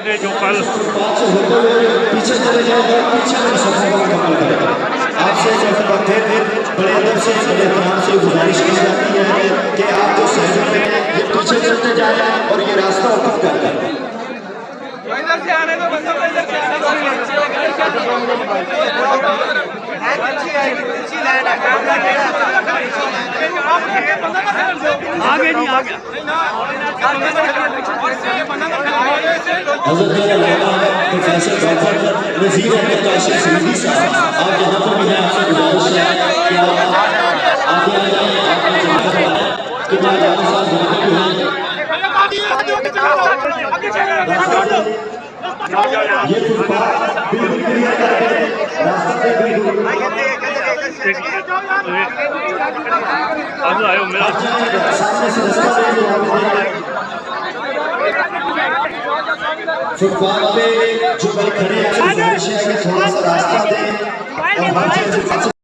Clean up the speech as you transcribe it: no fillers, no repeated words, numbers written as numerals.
ये जो कल पीछे चले जाए, पीछे मुकम्मल करेगा। आपसे बड़े अदब से बड़े ध्यान से गुजारिश की जाती है कि आप जो साइड में पीछे चलते जाए और ये रास्ता ओपन कर दें। इधर से आने दो, बंदों को इधर से आने दो। आगे नहीं आ गया। प्रोफेसर डॉक्टर नज़ीर अहमद काशिफ सिंधी साहब, आप यहाँ पर भी हैं, आपसे गुजारिश है कि आप आगे आ जाएं। आपने जहाँ पर कितना ज़्यादा साथ यहाँ पे भी हैं। ये फुटपाथ बिल्कुल क्लियर करके रास्ते पे बिल्कुल अब आयो मेरा सामने से रास्ता फुटपाथ पे जो भाई खड़े हैं, गुजारिश है कि थोड़ा सा रास्ता दें और